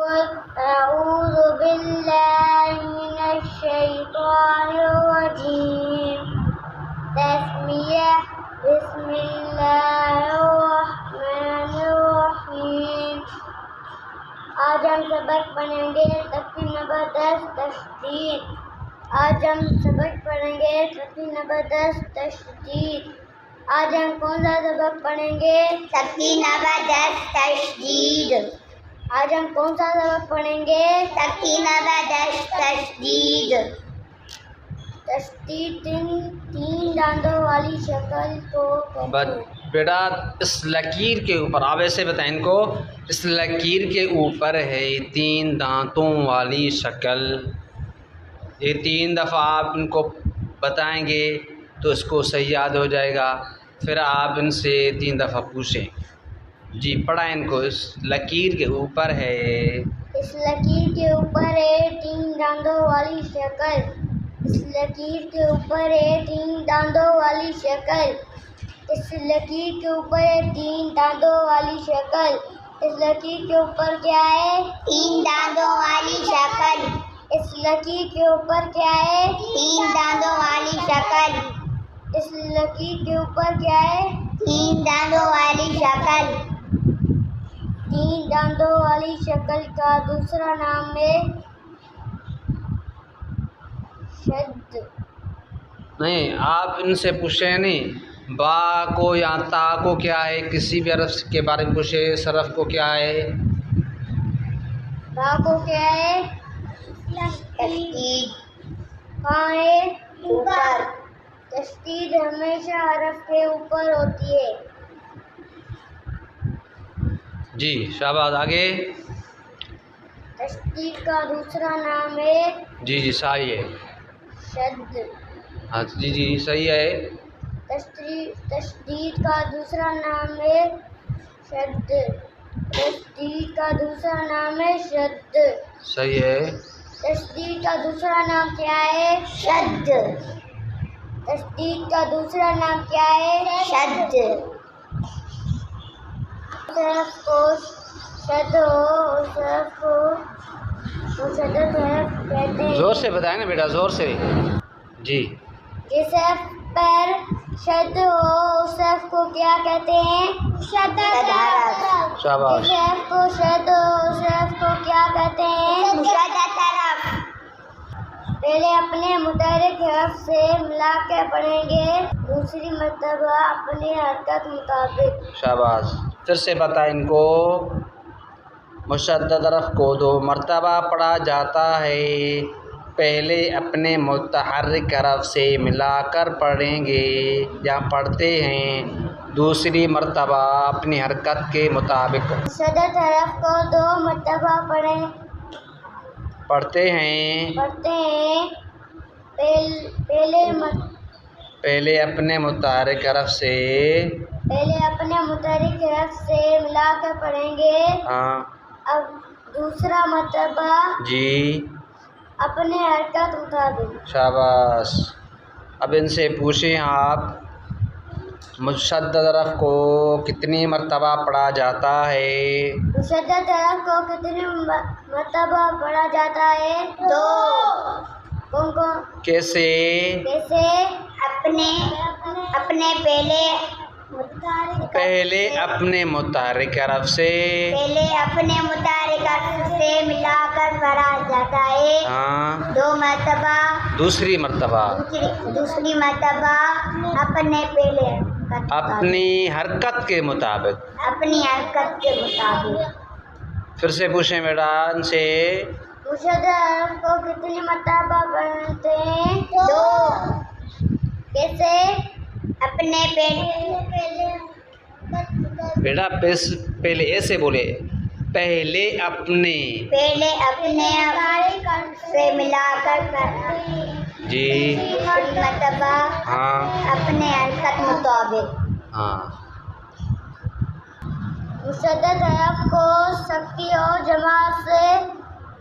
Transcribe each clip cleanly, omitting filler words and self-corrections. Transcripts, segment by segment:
أعوذ بالله من الشيطان الرجيم تسمیہ بسم اللہ الرحمن الرحیم۔ آج ہم سبق پڑھیں گے صفحہ نمبر 10 تشدید۔ آج ہم سبق پڑھیں گے صفحہ نمبر 10 تشدید۔ آج ہم کون سا سبق پڑھیں گے؟ صفحہ نمبر 10 تشدید۔ آج ہم کون سا سبق پڑھیں گے؟ صفحہ نمبر 10 تشدید۔ تشدید تین دانتوں والی شکل کو کہتے ہیں۔ بیٹا اس لکیر کے اوپر آپ ایسے بتائیں ان کو، اس لکیر کے اوپر ہے 3 دانتوں والی شکل۔ یہ 3 دفعہ آپ ان کو بتائیں گے تو اس کو صحیح یاد ہو جائے گا۔ پھر آپ ان سے 3 دفعہ پوچھیں۔ جی پڑھائیں ان کو۔ اس لکیر کے اوپر ہے، اس لکیر کے اوپر ہے 3 دانتوں والی شکل۔ اس لکیر کے اوپر ہے 3 دانتوں والی شکل۔ اس لکیر کے اوپر ہے 3 دانتوں والی شکل۔ اس لکیر کے اوپر کیا ہے؟ 3 دانتوں والی شکل۔ اس لکیر کے اوپر کیا ہے؟ 3 دانتوں والی شکل۔ اس لکیر کے اوپر کیا ہے؟ 3 دانتوں والی شکل۔ 3 دانتوں والی شکل کا دوسرا نام ہے شد۔ نہیں آپ ان سے پوچھیں نہیں، با کو یا تا کو کیا ہے، کسی بھی حرف کے بارے میں پوچھیں۔ صرف کو کیا ہے؟ با کو کیا ہے؟ تشدید۔ ہاں ہے اوپر۔ تشدید ہمیشہ حرف کے اوپر ہوتی ہے۔ جی شاباش، آگے۔ تشدید کا دوسرا نام ہے جی صحیح ہے۔ شد۔ ہاں جی صحیح ہے۔ تشدید کا دوسرا نام ہے شد۔ تشدید کا دوسرا نام ہے شد۔ صحیح ہے۔ تشدید کا دوسرا نام کیا ہے؟ شد۔ تشدید کا دوسرا نام کیا ہے؟ شد۔ حرف کو شد ہو اس حرف کو مشدد حرف کہتے ہیں۔ زور سے بتائیں نا بیٹا، زور سے۔ جی جس حرف پر شد ہو اس حرف کو کیا کہتے ہیں؟ مشدد حرف۔ شاباش۔ جس حرف کو شد ہو اس حرف کو کیا کہتے ہیں؟ مشدد حرف۔ پہلے اپنے متحرک حرف سے ملا کے پڑھیں گے، دوسری مرتبہ اپنی حرکت مطابق۔ شاباش، پھر سے بتائیں ان کو۔ مشدد حرف کو 2 مرتبہ پڑھا جاتا ہے، پہلے اپنے متحرک حرف سے ملا کر پڑھیں گے یا پڑھتے ہیں، دوسری مرتبہ اپنی حرکت کے مطابق۔ مشدد حرف کو 2 مرتبہ پڑھتے ہیں، پہلے اپنے متحرک حرف سے ملا کر پڑھیں گے، ہاں اب دوسرا مرتبہ جی اپنے حرکت مطابق۔ شاباش۔ اب ان سے پوچھیں آپ، مشدد حرف کو کتنی مرتبہ پڑھا جاتا ہے؟ مشدد حرف کو کتنی مرتبہ پڑھا جاتا ہے؟ 2۔ کون کون؟ کیسے؟ اپنے پہلے اپنے متحرک حرف سے ملا کر پڑھا جاتا ہے، ہاں 2 مرتبہ۔ دوسری مرتبہ اپنی حرکت کے مطابق۔ پھر سے پوچھیں بیٹا ان سے۔ مشدد حرف کو کتنی مرتبہ پڑھتے ہیں؟ 2۔ کیسے؟ بیٹا پہلے ایسے بولے، پہلے اپنے سے ملا کر جی مرتبہ ہاں اپنے حرکت مطابق۔ ہاں۔ مشدد حرف کو سختی اور جماعت سے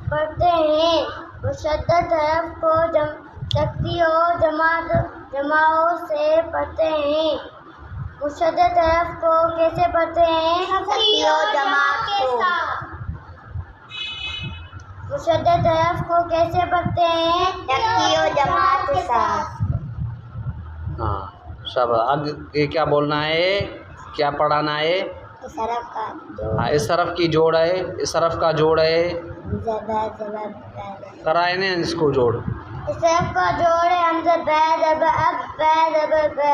پڑھتے ہیں۔ مشدد حرف کو سختی اور جماعت سے پڑھتے ہیں۔ مشدد حرف کو کیسے پڑھتے ہیں؟ سختی اور جماعت کے ساتھ۔ مشدد حرف کو کیسے پڑھتے ہیں؟ تکی و جماعت کے ساتھ. ہاں شاباش. آگے کیا بولنا ہے، کیا پڑھانا ہے؟ اس حرف کا جو ہاں اس حرف کی جوڑ ہے، اس حرف کا جوڑ ہے، زبر زبر کرائے نا اس کو جوڑ. اس حرف کا جوڑ ہے حمزہ با زبر اب با زبر با.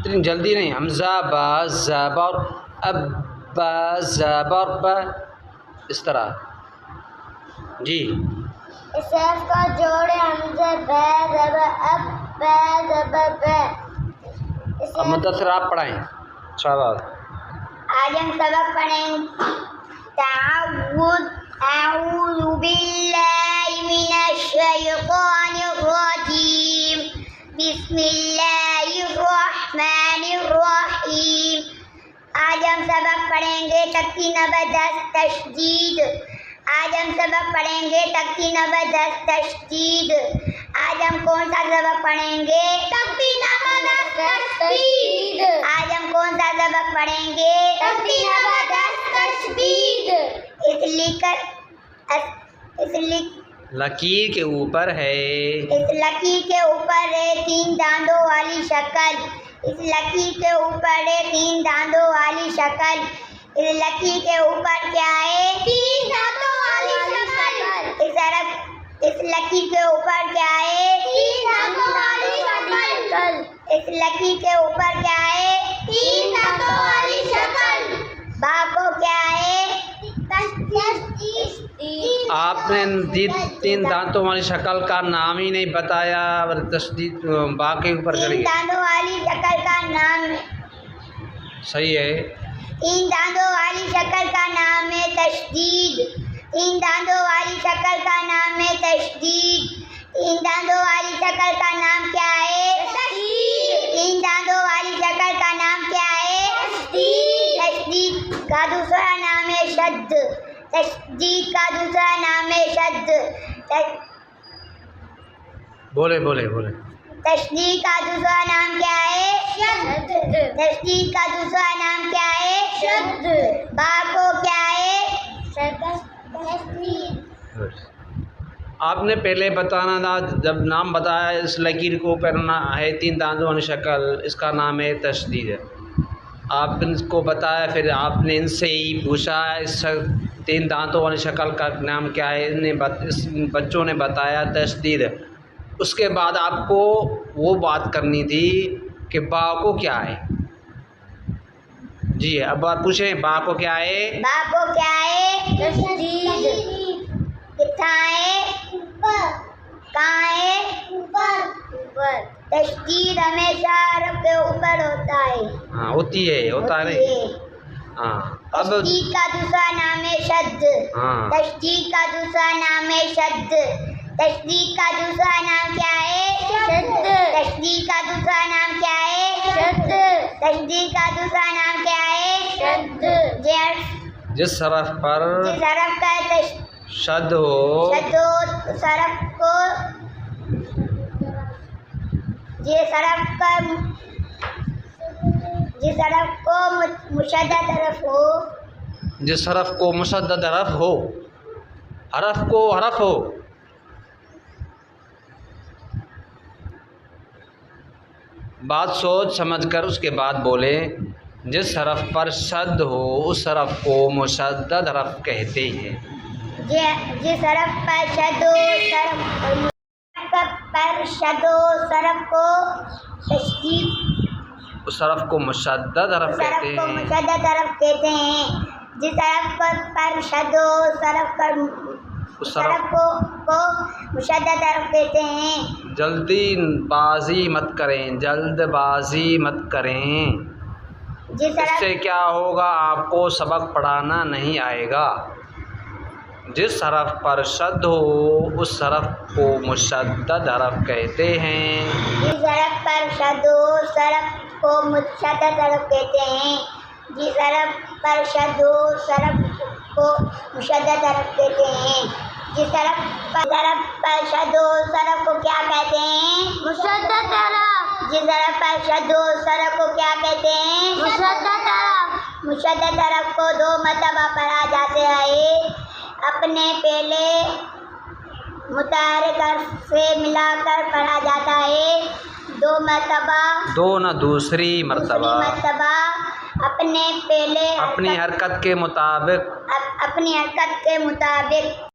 اتنی جلدی نہیں. حمزہ با زبر اب با زبر با، اس طرح. جی اس حرف کا جوڑ ہے حمزہ با زبر اب با زبر با. اب مدثر آپ پڑھائیں. شاباش. آج ہم سبق پڑھیں تعوذ. اعوذ باللہ من الشیطان الرجیم. بسم اللہ الرحمن الرحیم. آج ہم سبق پڑھیں گے تکی نمبر 10 تشدید. آج ہم سبق پڑھیں گے تکی نمبر 10 تشدید. آج ہم کون سا سبق پڑھیں گے؟ تکی نمبر 10 تشدید. آج ہم کون سا سبق پڑھیں گے؟ تکی نمبر 10 تشدید. لکیر کے اوپر ہے. اس لکیر کے اوپر ہے 3 دانتوں والی شکل. اس لکیر کے اوپر ہے 3 دانتوں والی شکل. اس لکیر کے اوپر کیا ہے؟ 3 دانتوں والی شکل. اس لکیر کے اوپر کیا ہے؟ 3 دانتوں والی شکل. اس لکیر کے اوپر کیا ہے؟ 3 دانتوں والی شکل. با کو کیا ہے؟ آپ نے 3 دانتوں والی شکل کا نام ہی نہیں بتایا. تشدید با کے اوپر کریے. 3 دانتوں والی شکل کا نام صحیح ہے. 3 دانتوں والی شکل کا نام ہے تشدید. 3 دانتوں والی شکل کا نام ہے تشدید. 3 دانتوں والی شکل کا نام کیا ہے؟ تشدید. 3 دانتوں والی شکل کا نام کیا ہے؟ تشدید. تشدید کا دوسرا نام ہے شد. تشدید کا دوسرا نام ہے شد. بولے بولے بولے. تشدید کا دوسرا نام کیا ہے؟ شد. تشدید کا دوسرا نام کیا ہے؟ شد. با کو کیا ہے؟ تشدید. آپ نے پہلے بتانا تھا جب نام بتایا اس لکیر کو پہننا ہے 3 دانتوں والی شکل، اس کا نام ہے تشدید. آپ نے اس کو بتایا، پھر آپ نے ان سے ہی پوچھا اس 3 دانتوں والی شکل کا نام کیا ہے. اس بچوں نے بتایا تشدید. اس کے بعد آپ کو وہ بات کرنی تھی کہ با کو کیا ہے. جی اب آپ پوچھیں با کو کیا ہے. با کو کیا ہے؟ تشدید. کتنا ہے؟ اوپر. کہاں ہے؟ اوپر. اوپر. تشدید ہمیشہ حرف کے اوپر ہوتا ہے. ہاں ہوتی ہے، ہوتا نہیں. ہاں اب تشدید کا دوسرا نام ہے شد. ہاں تشدید کا دوسرا نام ہے شد. تشدید کا دوسرا نام کیا ہے؟ شد. تشدید کا دوسرا نام کیا ہے؟ شد. تشدید کا دوسرا نام کیا ہے؟ شد. جس حرف پر جس حرف کا شد ہو شد ہو اس حرف کو جس حرف کو مشدد حرف ہو. جس حرف کو مشدد حرف ہو. حرف کو حرف ہو. بات سوچ سمجھ کر اس کے بعد بولے. جس حرف پر شد ہو اس حرف کو مشدد حرف کہتے ہیں. جس حرف پر شد ہو حرف کو تشدید. اس حرف کو مشدد حرف اس حرف کہتے کو ہیں. مشدد حرف کہتے ہیں. جس حرف پر شد ہو اس حرف کو مشدد حرف کہتے ہیں. جلدی بازی مت کریں، جلد بازی مت کریں. جس اس سے کیا ہوگا، آپ کو سبق پڑھانا نہیں آئے گا. جس حرف پر شد ہو اس حرف کو مشدد حرف کہتے ہیں. جس حرف پر شد ہو اس حرف کو مشدد حرف کہتے ہیں. جس حرف پر شد ہو اس حرف کو مشدد حرف کہتے ہیں. جس حرف پر شد ہو اس حرف کو کیا کہتے ہیں؟ مشدد حرف. جس حرف پر شد ہو اس حرف کو کیا کہتے ہیں؟ مشدد حرف. مشدد حرف کو 2 مرتبہ پڑھا جاتا ہے. اپنے پہلے متحرک حرف سے ملا کر پڑھا جاتا ہے، 2 مرتبہ، 2 نہ دوسری مرتبہ، اپنے پہلے اپنی حرکت کے مطابق، اپنی حرکت کے مطابق